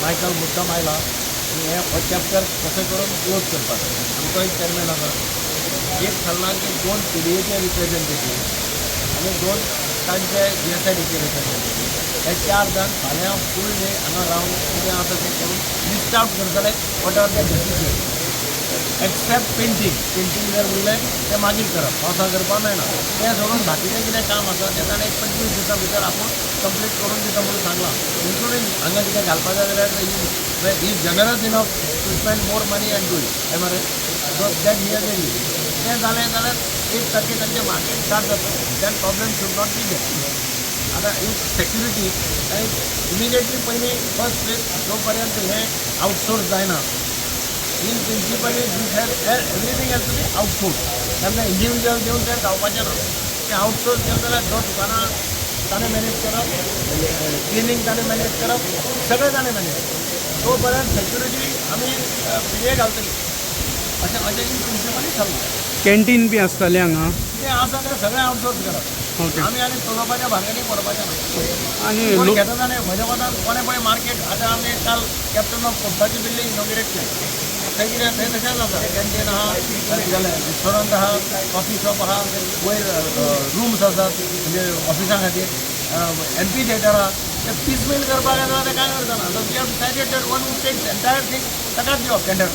Michael मुद्दाम आयला आनी हे हो चॅप्टर कशें करून क्लोज करपाक आमचो एक चॅरमॅन आसा एक थारलांक 2 PDAचे रिप्रेझेंटेटीव आनी 2 तांचे GSIDचे रिप्रेझेंटेटीव हे 4 जाण फाल्यां फूल डे हांगा रावन कितें आसा तें करून लिस्ट आउट करतले what are the decision except painting जर उरलें तें मागीर करप पावसा करपाक मेळना तें सोडून बाकीचें कितें काम आसा तें ताणें 25 दिसां भितर आपूण कंप्लीट करून दिता म्हणून सांगलां इन्क्लुडींग हांगा कितें घालपाक जाय जाल्यार ही generous enough to spend more money and do it M R so that here तें जालें जाल्यार 1 तारखेक तांचें मार्केट स्टार्ट जाता that problem should not be there आतां एक सेक्युरिटी इमिडिएटली पयलीं फर्स्ट प्लेस जो पर्यंत हें आउटसोर्स जायना in principally this has everything has to be outsource तेन्ना इंडिविज्युअल दिवन तें जावपाचें ना तें आउटसोर्स केलें जाल्यार जो दुकानां ताणें मॅनेज करप क्लिनींग ताणें मॅनेज करप सगळें ताणें मॅनेज करप तो पर्यंत सेक्युरिटी आमी पिडे घालतली अशें इन प्रिंसिपली चल्लां कॅन्टीन बी आसतलें हांगा तें आसा तें सगळें आउटसोर्स करप ओके आमी आनी चलोवपाच्या भानगडीक पडपाचें ना आनी कोण घेता जाणें म्हज्या मतान कोणें पळय मार्केट आतां आमी काल कॅप्टन ऑफ पोस्टाची बिल्डींग इनॉग्रेट केली थंय कितें थंय तशेंच आसा कॅन्टीन आहा रेस्टॉरंट आहा कॉफी शॉप आहा वयर रूम्स आसात म्हणजे ऑफिसां खातीर MP थिएटर आहा ते पीसमेल करपाक येता तें काय करतना so we have decided that one would take entire thing ताकाच दिवप टेंडर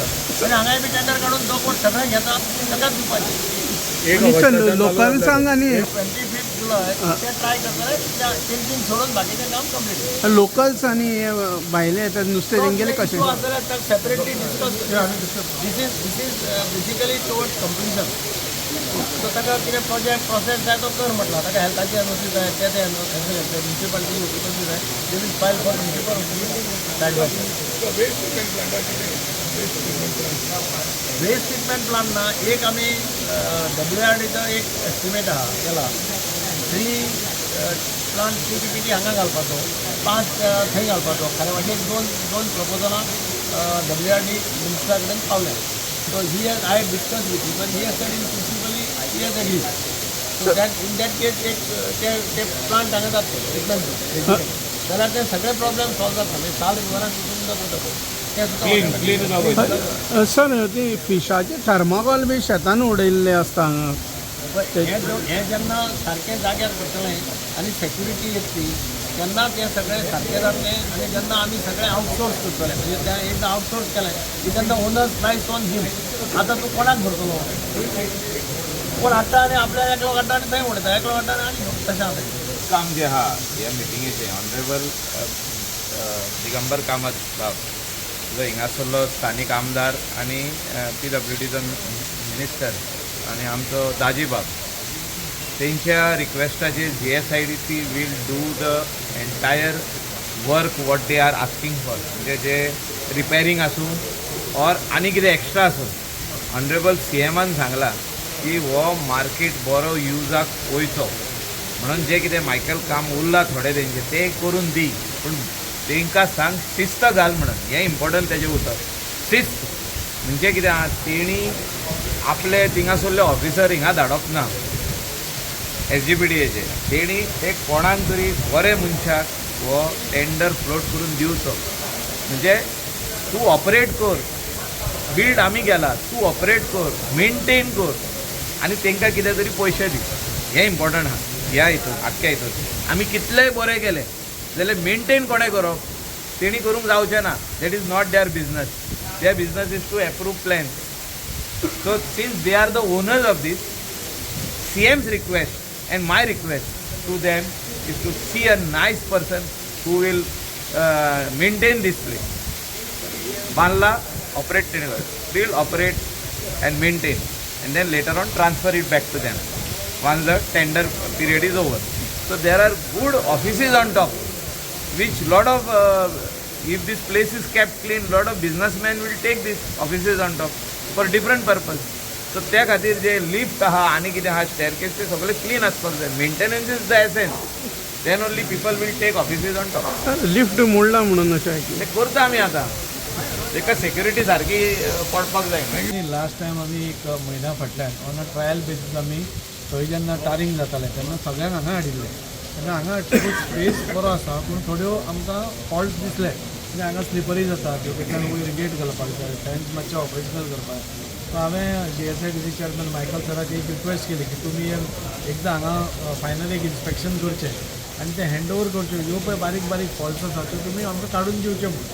आनी हांगाय बी टेंडर काडून जो कोण सगळें घेता ताकाच दिवपाचें लोकल्सांक आनी 25 जुलय ते ट्राय करतले पेंटींग सोडून बाकीचें काम कंप्लीट लोकल्स आनी भायले येतात नुस्तें तेंगेलें कशें separately discuss this is basically towards completion so ताका कितें प्रोजेक्ट प्रोसेस जाय तो कर म्हटला ताका हेल्थाची एनओसी जाय ते म्युन्सिपालिटी ऑफिसाची जाय they will file for municipal waste treatment plant ना एक आमी WRDचो एक एस्टिमेट आहा केला 3 प्लांट CPPT हांगा घालपाचो 5 थंय घालपाचो खरें म्हणजे दोन प्रपोजलां WRD मिनिस्टरा कडेन पावल्या so he I discuss with but he said in principally he has agreed so that in that case एक ते प्लांट हांगा जातले ट्रिटमेंट जाल्यार ते सगळे प्रॉब्लेम सॉल्व जाता म्हणजे साल रिवरान तितून जाता सर ती फिशाचे थर्माकोल बी शेतान उडयल्ले आसता हांगा हे जेन्ना सारके जाग्यार करतले आनी सेक्युरिटी येतली तेन्ना ते सगळे सारके जातले आनी जेन्ना आमी सगळे आउटसोर्स करतले म्हणजे त्या एकदां आउटसोर्स केलें की तेन्ना ओनर्स प्रायस ऑन हिम आतां तूं कोणाक भरतलो कोण हाडटा आनी आपल्या एकलो काडटा आनी थंय उडयता एकलो काडटा आनी तशें जाता काम जे आहा ह्या मिटिंगेचें ऑनरेबल दिगंबर कामत बाब जो हिंगासरलो स्थानीक आमदार आनी PWDचो मिनिस्टर आनी आमचो दाजी बाब तेंच्या रिक्वेस्टाचेर GSIDC will do the entire work what they are asking for म्हणजे जे रिपेरींग आसूं ऑर आनी कितें एक्स्ट्रा आसूं ऑनरेबल CMन सांगला की हो मार्केट बरो युजाक वयचो म्हणून जे कितें मायकल काम उरलां थोडे तेंचे ते करून दी पूण तेंकां सांग शिस्त घाल म्हणून हें इम्पॉर्टंट तेजें उतर शिस्त म्हणजे कितें आहा तेणी आपले थिंगासरले ऑफिसर हिंगा धाडप ना SGPDAचे तेणी ते कोणाक तरी बरे मनशाक हो टेंडर फ्लोट करून दिवचो म्हणजे तूं ऑपरेट कर बिल्ड आमी गेला तूं ऑपरेट कर मेनटेन कर आनी तेंकां कितें तरी पयशे दी हें इम्पॉर्टंट आहा ह्या हितून आख्ख्या हितून आमी कितलेय बरें केलें जाल्यार मेनटेन कोणें करप तेणी करूंक जावचें ना that is not their business their business is to approve plan so since they are the owners of this CM's request and my request to them is to see a nice person who will maintain this place. Banla, operate, build, operate and maintain and then later on transfer it back to them once the tender period is over. So there are good offices on top which lot of if this place is kept clean, lot of businessmen will take these offices on top for different purpose. So त्या खातीर जे lift आहा आनी कितें आहा staircase ते सगळे clean आसपाक जाय maintenance is the essence then only people will take offices on top lift मोडला म्हणून अशें ते करता आमी आतां ताका सेक्युरिटी सारकी पडपाक जाय लास्ट टायम आमी एक म्हयन्या फाटल्यान ऑन अ ट्रायल बेसीस आमी थंय जेन्ना टारींग जातालें तेन्ना सगळ्यांक हांगा हाडिल्लें तेन्ना हांगा स्पेस बरो आसा पूण थोड्यो आमकां फॉल्ट दिसले कित्याक हांगा स्लिपरी जाता भितरल्यान वयर गेट घालपाक जाय टँक मातशें ऑपरेशनल करपाक सो हांवें GSIDC चेअरमॅन मायकल सराक एक रिक्वेस्ट केली की तुमी एकदां हांगा फायनल एक इन्स्पेक्शन करचें आनी तें हँड ओवर करचें ह्यो पळय बारीक बारीक फॉल्ट्स आसा त्यो तुमी आमकां काडून दिवचे म्हणून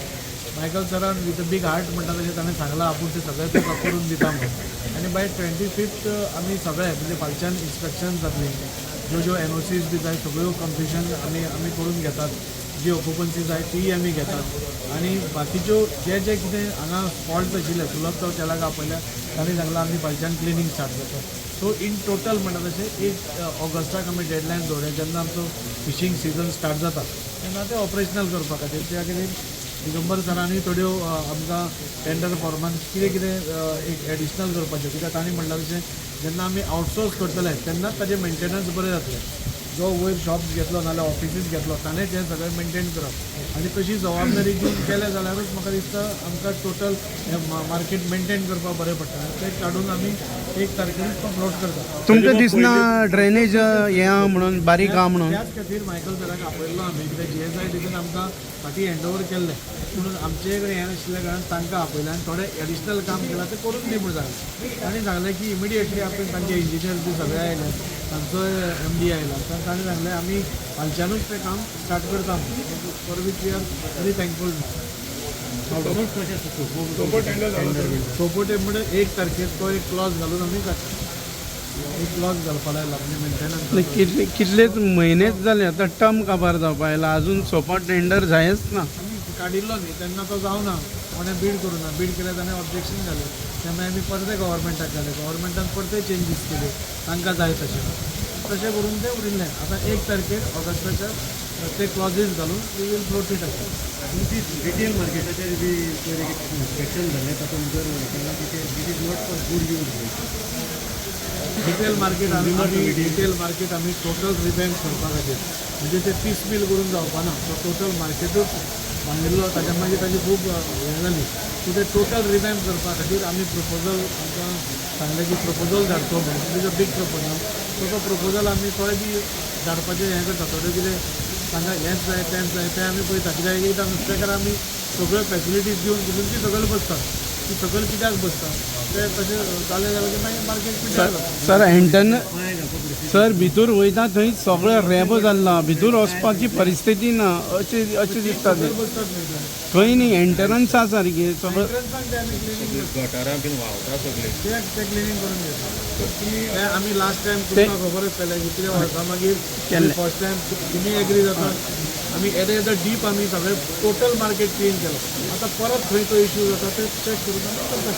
मायकल सरान विथ अ बीग हार्ट म्हणटा तशें ताणें सांगलां आपूण तें सगळें तुका करून दिता म्हणून आनी बाय 25th आमी सगळे म्हणजे फालच्यान इन्स्पेक्शन जातली ज्यो ज्यो NOCs बी जाय सगळ्यो कंप्लिशन आमी करून घेतात जी ऑक्युपन्सी जाय तीय आमी घेतात आनी बाकीच्यो जे कितें हांगा फॉल्ट आशिल्ले सुलभ तो तेलाक आपयल्या ताणें सांगलां आमी फालच्यान क्लिनींग स्टार्ट करता सो इन टोटल म्हणटा तशें 1 ऑगस्टाक आमी डेडलायन दवरल्या जेन्ना आमचो फिशींग सिजन स्टार्ट जाता तेन्ना तें ऑपरेशनल करपा खातीर त्या खातीर दिगंबर सरांनी थोड्यो आमकां टेंडर फॉर्मान कितें एक एडिशनल करपाचें कित्याक तांणी म्हणलां तशें जेन्ना आमी आउटसोर्स करतले तेन्नाच ताजें मेंटेनन्स बरें जातलें जो वयर शॉप्स घेतलो नाल्यार ऑफिसीस घेतलो ताणें तें सगळें मेंटेन करप आनी तशी जबाबदारी घेवन केलें जाल्यारूच म्हाका दिसता आमकां टोटल मार्केट मेंटेन करपाक बरें पडटा तें काडून आमी 1 तारखेर तो फ्लोट करता तुमकां दिसना ड्रेनेज हें आहा म्हणून बारीक आहा म्हणून त्याच खातीर मायकल सराक आपयल्लो आमी कित्याक GSIDCन आमकां फाटीं हँड ओवर केल्लें म्हणून आमचे कडेन हें नाशिल्ल्या कारणान तांकां आपयलें आनी थोडें एडिशनल काम केलां तें करून दी म्हणून सांगलें ताणें सांगलें की इमिडिएटली आपण तांचे इंजिनियर बी सगळे आयले तांचो MD आयला तर ताणें सांगलें आमी फालच्यानूच तें काम स्टार्ट करता म्हणून for which we are very thankful सोपोटे म्हणजे 1 तारखेर तो एक क्लॉज घालून आमी काडटा एक क्लॉज घालपा लायला म्हणजे मेंटेनन्स कितलेच म्हयनेच जाले आतां टर्म काबार जावपा आयला अजून सोपट टेंडर जायच ना आमी काडिल्लो न्ही तेन्ना तो जावना कोणें बीड करूना बीड केल्यार ताणें ऑब्जेक्शन घालें तेन्ना आमी परते गव्हर्मेंटाक घाले गव्हर्मेंटान परते चेंजीस केले तांकां जाय तशें करून तें उरिल्लें आतां 1 तारखेर ऑगस्टाच्या ते क्लॉजीस घालून we will float it up retail मार्केटाचेर बी इन्स्पेक्शन झालें तातूंत जर केन्ना it is not for good use retail market आमी टोटल रिबॅम्प करपा खातीर म्हणजे ते पीस मिल करून जावपा ना तो टोटल मार्केटूच बांदिल्लो ताच्या मागीर ताजी खूब हें जाली सो ते टोटल रिबॅम्प करपा खातीर आमी प्रपोजल आमकां सांगलें की प्रपोजल धाडचो म्हणून it is a big proposal so तो प्रपोजल आमी थोडे बी धाडपाचें हें करता थोडें कितें तांकां हेंच जाय तेंच जाय तें आमी पळयता कित्याक एकदां नुस्तेकार आमी सगळ्यो फॅसिलिटीज दिवन दिवन ती सकयल बसतात ती सकयल कित्याक बसता ते तशें जालें जाल्यार की मागीर मार्केट पिड्ड्यार जाता सर एंटरन सर भितूर वयता थंय सगळें रेबो जाल्ला भितूर वचपाची परिस्थिती ना अशें दिसता तें बसतात न्ही खंय न्ही एंट्रन्स आसा सारकी सगळं एंट्रन्साक ते आमी क्लिनींग गटारां बीन व्हांवता सगळे ते क्लिनींग करून घेता ते आमी लास्ट टायम तुमकां खबर आसतलें कितले वर्सां मागीर केल्लें. फर्स्ट टायम तुमी एग्री जाता आमी येदो डीप आमी सगळें टोटल मार्केट क्लीन केलो आतां परत खंय तो इश्यू जाता ते चॅक करून आमी करता